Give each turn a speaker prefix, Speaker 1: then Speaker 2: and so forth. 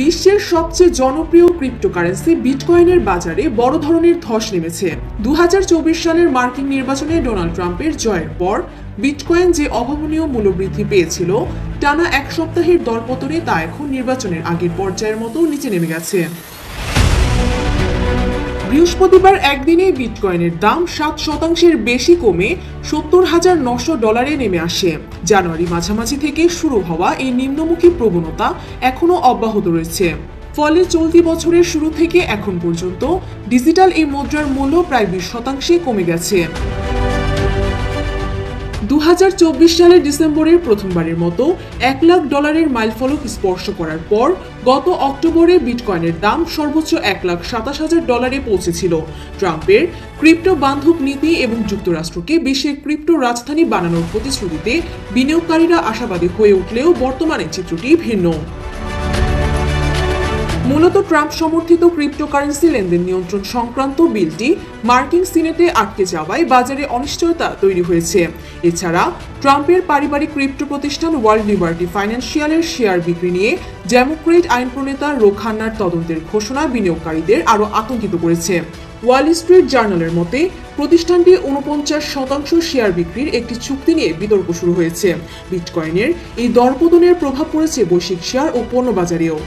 Speaker 1: বিশ্বের সবচেয়ে জনপ্রিয় ক্রিপ্টোকারেন্সি বিটকয়েনের বাজারে বড় ধরনের ধস নেমেছে। 2024 সালের মার্কিন নির্বাচনে ডোনাল্ড ট্রাম্পের জয়ের পর বিটকয়েন যে অভাবনীয় মূল্যবৃদ্ধি পেয়েছিল, টানা এক সপ্তাহের দরপতনে তা এখন নির্বাচনের আগের পর্যায়ের মতো নিচে নেমে গেছে। বৃহস্পতিবার একদিনে বিটকয়েনের দাম 7% বেশি কমে $70,900 নেমে আসে। জানুয়ারি মাঝামাঝি থেকে শুরু হওয়া এই নিম্নমুখী প্রবণতা এখনো অব্যাহত রয়েছে। ফলে চলতি বছরের শুরু থেকে এখন পর্যন্ত ডিজিটাল এই মুদ্রার মূল্য প্রায় 20% কমে গেছে। 2024 সালের ডিসেম্বরের প্রথমবারের মতো $1,00,000 মাইলফলক স্পর্শ করার পর গত অক্টোবরে বিটকয়েনের দাম সর্বোচ্চ $1,27,000 পৌঁছেছিল। ট্রাম্পের ক্রিপ্টো বান্ধব নীতি এবং যুক্তরাষ্ট্রকে বিশ্বের ক্রিপ্টো রাজধানী বানানোর প্রতিশ্রুতিতে বিনিয়োগকারীরা আশাবাদী হয়ে উঠলেও বর্তমানে চিত্রটি ভিন্ন। মূলত ট্রাম্প সমর্থিত ক্রিপ্টোকারেন্সি লেনদেন নিয়ন্ত্রণ সংক্রান্ত বিলটি মার্কিন সিনেটে আটকে যাওয়ায় বাজারে অনিশ্চয়তা তৈরি হয়েছে। এছাড়া ট্রাম্পের পারিবারিক ক্রিপ্টো প্রতিষ্ঠান ওয়ার্ল্ড লিবার্টি ফাইন্যান্সিয়ালের শেয়ার বিক্রি নিয়ে ডেমোক্রেট আইন প্রণেতা রো খান্নার তদন্তের ঘোষণা বিনিয়োগকারীদের আরও আতঙ্কিত করেছে। ওয়াল স্ট্রিট জার্নালের মতে প্রতিষ্ঠানটি 49% শেয়ার বিক্রির একটি চুক্তি নিয়ে বিতর্ক শুরু হয়েছে। বিটকয়েনের এই দরপতনের প্রভাব পড়েছে বৈশ্বিক শেয়ার ও পণ্য বাজারেও।